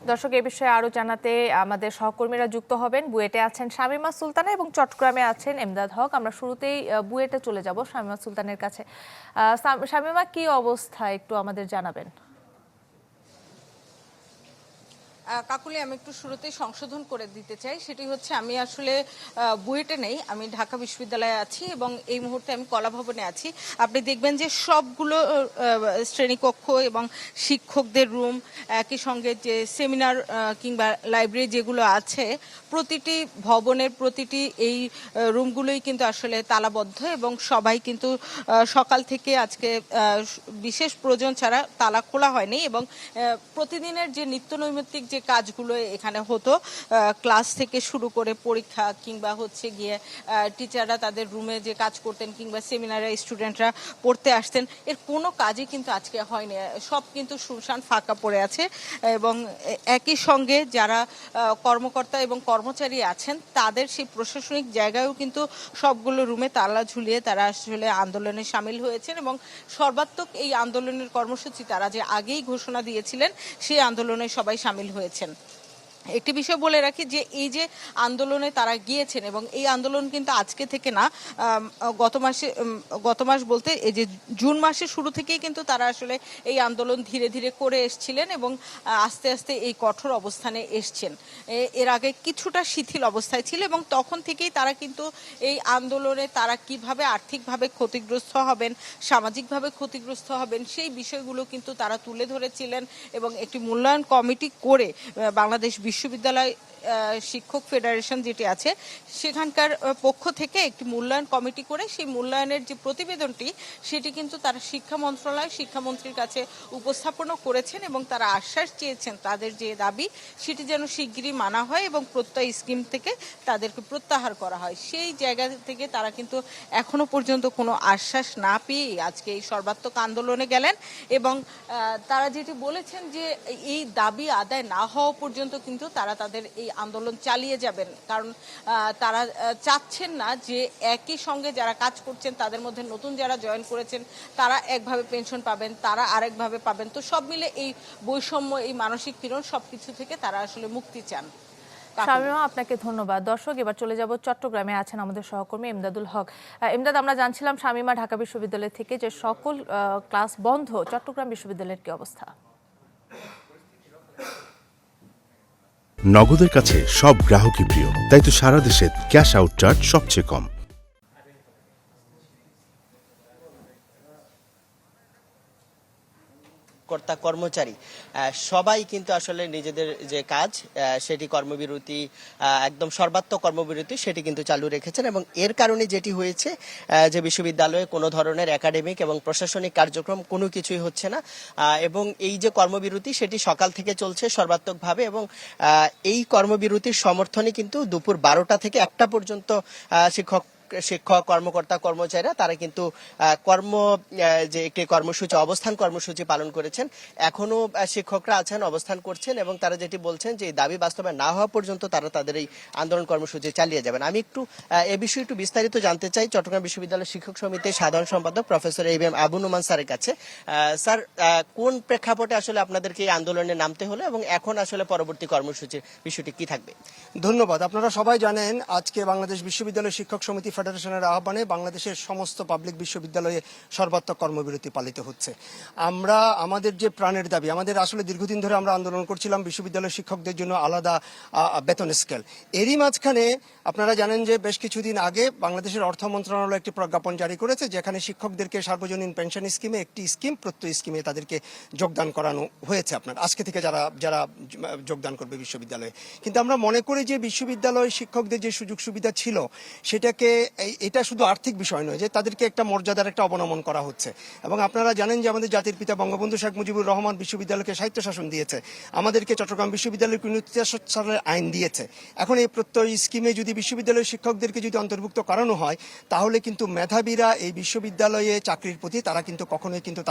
দর্শক এই বিষয়ে আরো জানাতে আমাদের সহকর্মীরা যুক্ত হবেন। বুয়েটে আছেন শামীমা সুলতানা এবং চট্টগ্রামে আছেন এমদাদ হক। আমরা শুরুতেই বুয়েটে চলে যাব শামীমা সুলতানের কাছে। শামীমা, কি অবস্থা একটু আমাদের জানাবেন? কাকুলি, আমি একটু শুরুতেই সংশোধন করে দিতে চাই। সেটি হচ্ছে, আমি আসলে বুয়েটে নেই, আমি ঢাকা বিশ্ববিদ্যালয়ে আছি এবং এই মুহূর্তে আমি কলা ভবনে আছি। আপনি দেখবেন যে সবগুলো শ্রেণীকক্ষ এবং শিক্ষকদের রুম, একই সঙ্গে যে সেমিনার কিংবা লাইব্রেরি যেগুলো আছে, প্রতিটি ভবনের প্রতিটি এই রুমগুলোই কিন্তু আসলে তালাবদ্ধ এবং সবাই কিন্তু সকাল থেকে আজকে বিশেষ প্রয়োজন ছাড়া তালা খোলা হয়নি। এবং প্রতিদিনের যে নিত্য নৈমিত্তিক যে কাজগুলো এখানে হতো, ক্লাস থেকে শুরু করে পরীক্ষা কিংবা হচ্ছে গিয়ে টিচাররা তাদের রুমে যে কাজ করতেন কিংবা সেমিনারে স্টুডেন্টরা পড়তে আসতেন, এর কোনো কাজই কিন্তু আজকে হয়নি। সব কিন্তু শুনশান ফাঁকা পড়ে আছে এবং একই সঙ্গে যারা কর্মকর্তা এবং কর্মচারী আছেন তাদের সেই প্রশাসনিক জায়গায়ও কিন্তু সবগুলো রুমে তালা ঝুলিয়ে তারা আসলে আন্দোলনে সামিল হয়েছেন এবং সর্বাত্মক এই আন্দোলনের কর্মসূচি তারা যে আগেই ঘোষণা দিয়েছিলেন সেই আন্দোলনে সবাই সামিল হয়েছেন। একটি বিষয় বলে রাখি যে এই যে আন্দোলনে তারা গিয়েছেন এবং এই আন্দোলন কিন্তু আজকে থেকে না, গত মাস বলতে এই যে জুন মাসের শুরু থেকেই কিন্তু তারা আসলে এই আন্দোলন ধীরে ধীরে করে এসছিলেন এবং আস্তে আস্তে এই কঠোর অবস্থানে এসছেন। এর আগে কিছুটা শিথিল অবস্থায় ছিল এবং তখন থেকেই তারা কিন্তু এই আন্দোলনে তারা কিভাবে আর্থিকভাবে ক্ষতিগ্রস্ত হবেন, সামাজিকভাবে ক্ষতিগ্রস্ত হবেন, সেই বিষয়গুলো কিন্তু তারা তুলে ধরেছিলেন এবং একটি মূল্যায়ন কমিটি করে বাংলাদেশ বিশ্ববিদ্যালয় শিক্ষক ফেডারেশন যেটি আছে সেখানকার পক্ষ থেকে একটি মূল্যায়ন কমিটি করে সেই মূল্যায়নের যে প্রতিবেদনটি সেটি কিন্তু তারা শিক্ষা মন্ত্রণালয় শিক্ষামন্ত্রীর কাছে উপস্থাপনও করেছেন এবং তারা আশ্বাস চেয়েছেন তাদের যে দাবি সেটি যেন শিগগিরই মানা হয় এবং প্রত্যয় স্কিম থেকে তাদেরকে প্রত্যাহার করা হয়। সেই জায়গা থেকে তারা কিন্তু এখনো পর্যন্ত কোনো আশ্বাস না পেয়ে আজকে এই সর্বাত্মক আন্দোলনে গেলেন এবং তারা যেটি বলেছেন যে এই দাবি আদায় না হওয়া পর্যন্ত কিন্তু তারা তাদের এই আন্দোলন চালিয়ে যাবেন, কারণ তারা চাচ্ছেন না যে একই সঙ্গে যারা কাজ করছেন তাদের মধ্যে নতুন যারা জয়েন করেছেন তারা একভাবে পেনশন পাবেন, তারা আরেকভাবে পাবেন। তো সব মিলে এই বৈষম্য, এই মানসিক পীড়ন সবকিছু থেকে তারা আসলে মুক্তি চান। শামীমা, আপনাকে ধন্যবাদ। দর্শক, এবার চলে যাব চট্টগ্রামে আছেন আমাদের সহকর্মী এমদাদুল হক। এমদাদ, আমরা জানছিলাম শামীমা ঢাকা বিশ্ববিদ্যালয় থেকে যে সকল ক্লাস বন্ধ, চট্টগ্রাম বিশ্ববিদ্যালয়ের কি অবস্থা? নগদের কাছে সব গ্রাহকই প্রিয়, তাই তো সারা দেশে ক্যাশ আউট চার্জ সবচেয়ে কম। কর্তা কর্মচারী সবাই কিন্তু আসলে নিজেদের যে কাজ সেটি কর্মবিরতি, একদম সর্বাত্মক কর্মবিরতি সেটি কিন্তু চালু রেখেছেন এবং এর কারণে যেটি হয়েছে যে বিশ্ববিদ্যালয়ে কোনো ধরনের একাডেমিক এবং প্রশাসনিক কার্যক্রম কোনো কিছুই হচ্ছে না এবং এই যে কর্মবিরতি সেটি সকাল থেকে চলছে সর্বাত্মকভাবে এবং এই কর্মবিরতির সমর্থনে কিন্তু দুপুর 12টা থেকে 1টা পর্যন্ত শিক্ষক কর্মকর্তা কর্মচারীরা তারা কিন্তু যে একটি কর্মসূচি অবস্থান কর্মসূচি পালন করেছেন। এখনো শিক্ষকরা আছেন, অবস্থান করছেন এবং তারা যেটি বলছেন যে দাবি বাস্তবায়ন না হওয়া পর্যন্ত তারা তাদের এই আন্দোলন কর্মসূচি চালিয়ে যাবেন। আমি একটু এ বিষয়ে একটু বিস্তারিত জানতে চাই চট্টগ্রাম বিশ্ববিদ্যালয় শিক্ষক সমিতির সাধারণ সম্পাদক প্রফেসর এবিএম আবু নোমান স্যারের কাছে। স্যার, কোন প্রেক্ষাপটে আসলে আপনাদেরকে এই আন্দোলনে নামতে হলো এবং এখন আসলে পরবর্তী কর্মসূচির বিষয়টি কি থাকবে? ধন্যবাদ। আপনারা সবাই জানেন আজকে বাংলাদেশ বিশ্ববিদ্যালয় শিক্ষক সমিতি ফেডারেশনের আহ্বানে বাংলাদেশের সমস্ত পাবলিক বিশ্ববিদ্যালয়ে সর্বাত্মক কর্মবিরতি পালিত হচ্ছে। আমরা আমাদের যে প্রাণের দাবি, আমাদের আসলে দীর্ঘদিন ধরে আমরা আন্দোলন করছিলাম বিশ্ববিদ্যালয় শিক্ষকদের জন্য আলাদা বেতন স্কেল। এরই মাঝখানে আপনারা জানেন যে বেশ কিছুদিন আগে বাংলাদেশের অর্থ মন্ত্রণালয় একটি প্রজ্ঞাপন জারি করেছে যেখানে শিক্ষকদেরকে সার্বজনীন পেনশন স্কিমে একটি স্কিম, প্রত্যয় স্কিমে তাদেরকে যোগদান করানো হয়েছে। আপনার আজকে থেকে যারা যোগদান করবে বিশ্ববিদ্যালয়ে। কিন্তু আমরা মনে করি যে বিশ্ববিদ্যালয় শিক্ষকদের যে সুযোগ সুবিধা ছিল সেটাকে এটা শুধু আর্থিক বিষয় নয়, যে তাদেরকে একটা মর্যাদার একটা অবনমন করা হচ্ছে। এবং আপনারা জানেন যে আমাদের জাতির পিতা বঙ্গবন্ধু শেখ মুজিবুর রহমান বিশ্ববিদ্যালয়কে স্বায়ত্তশাসন দিয়েছে, আমাদেরকে চট্টগ্রাম বিশ্ববিদ্যালয় 1963 সালের আইন দিয়েছে। এখন এই প্রত্যয় স্কিমে যদি বিশ্ববিদ্যালয়ের শিক্ষকদেরকে যদি অন্তর্ভুক্ত করানো হয় তাহলে কিন্তু মেধাবীরা এই বিশ্ববিদ্যালয়ে চাকরির প্রতি তারা কিন্তু কখনোই কিন্তু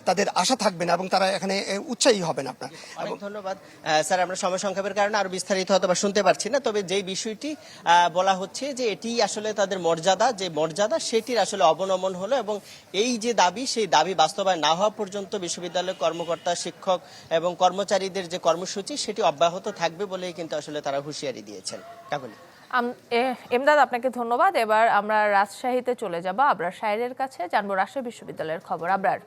তাদের আশা থাকবে না এবং তারা এখানে উৎসাহী হবেন। আপনার অনেক ধন্যবাদ স্যার। আমরা সময় সংক্ষেপের কারণে আরো বিস্তারিত হয়তো শুনতে পারছি না, তবে যেই বিষয়টি বলা হচ্ছে যে এটি আসলে তাদের মর্যাদা সেটির আসলে অবনমন হলো এবং এই যে দাবি সেই দাবি বাস্তবায়ন না হওয়া পর্যন্ত বিশ্ববিদ্যালয়ের কর্মকর্তা শিক্ষক এবং কর্মচারীদের যে কর্মসূচি সেটি অব্যাহত থাকবে বলেই কিন্তু আসলে তারা হুঁশিয়ারি দিয়েছেন। কাকলি। এমদাদ, আপনাকে ধন্যবাদ। এবার আমরা রাজশাহীতে চলে যাব আবরার সাহেরের কাছে, জানবো রাজশাহী বিশ্ববিদ্যালয়ের খবর। আবরার।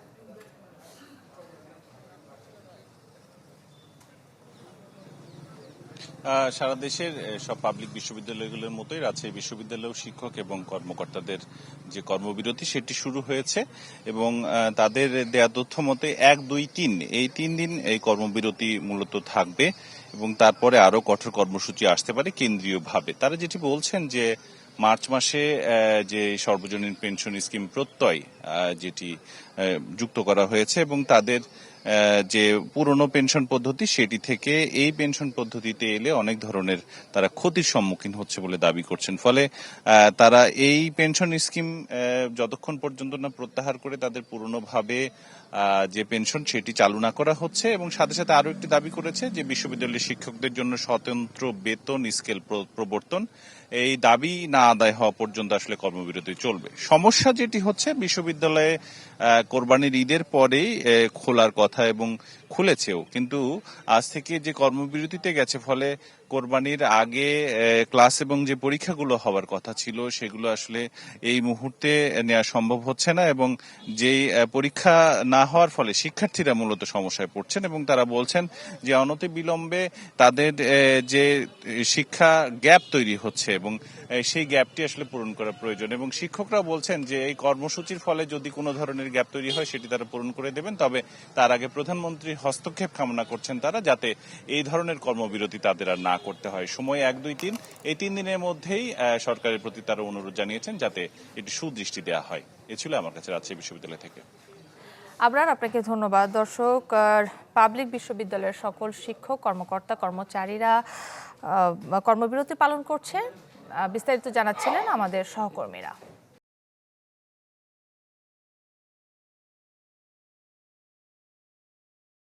সারা দেশের সব পাবলিক বিশ্ববিদ্যালয়গুলোর মতোই রাজশাহী বিশ্ববিদ্যালয়েও শিক্ষক এবং কর্মকর্তাদের যে কর্মবিরতি সেটি শুরু হয়েছে এবং তাদের দেয়া তথ্য মতে 1, 2, 3 এই 3 দিন এই কর্মবিরতি মূলত থাকবে এবং তারপরে আরো কঠোর কর্মসূচি আসতে পারে কেন্দ্রীয়ভাবে। তারা যেটি বলছেন যে মার্চ মাসে যে সর্বজনীন পেনশন স্কিম প্রত্যয় যেটি যুক্ত করা হয়েছে এবং তাদের যে পুরনো পেনশন পদ্ধতি সেটি থেকে এই পেনশন পদ্ধতিতে এলে অনেক ধরনের তারা ক্ষতির সম্মুখীন হচ্ছে বলে দাবি করছেন। ফলে তারা এই পেনশন স্কিম যতক্ষণ পর্যন্ত না প্রত্যাহার করে তাদের পুরনোভাবে যে পেনশন সেটি চালু না করা হচ্ছে এবং সাথে সাথে আরো একটি দাবি করেছে যে বিশ্ববিদ্যালয়ের শিক্ষকদের জন্য স্বতন্ত্র বেতন স্কেল প্রবর্তন, এই দাবি না আদায় হওয়া পর্যন্ত আসলে কর্মবিরতি চলবে। সমস্যা যেটি হচ্ছে বিশ্ববিদ্যালয়ে কোরবানির ঈদের পরেই খোলার কথা এবং খুলেছেও, কিন্তু আজ থেকে যে কর্মবিরতিতে গেছে ফলে কোরবানির আগে ক্লাস এবং যে পরীক্ষাগুলো হওয়ার কথা ছিল সেগুলো আসলে এই মুহূর্তে নেওয়া সম্ভব হচ্ছে না এবং যেই পরীক্ষা না হওয়ার ফলে শিক্ষার্থীরা মূলত সমস্যায় পড়ছেন এবং তারা বলছেন যে অনতিবিলম্বে তাদের যে শিক্ষা গ্যাপ তৈরি হচ্ছে এবং সেই গ্যাপটি আসলে পূরণ করা প্রয়োজন এবং শিক্ষকরা বলছেন যে এই কর্মসূচির ফলে যদি কোনো ধরনের গ্যাপ তৈরি হয় সেটি তারা পূরণ করে দেবেন, তবে তার আগে প্রধানমন্ত্রীর হস্তক্ষেপ কামনা করছেন তারা, যাতে এই ধরনের কর্মবিরতি তাদের আর না করতে হয়। সময় 1, 2, 3 এই 3 দিনের মধ্যেই সরকারের প্রতি তারা অনুরোধ জানিয়েছেন যাতে এটি সুদৃষ্টি দেওয়া হয়। এ ছিল আমার কাছে রাজশাহী বিশ্ববিদ্যালয় থেকে। আবরার, আপনাকে ধন্যবাদ। দর্শক, পাবলিক বিশ্ববিদ্যালয়ের সকল শিক্ষক কর্মকর্তা কর্মচারীরা কর্মবিরতি পালন করছে, বিস্তারিত জানাচ্ছিলেন আমাদের সহকর্মীরা।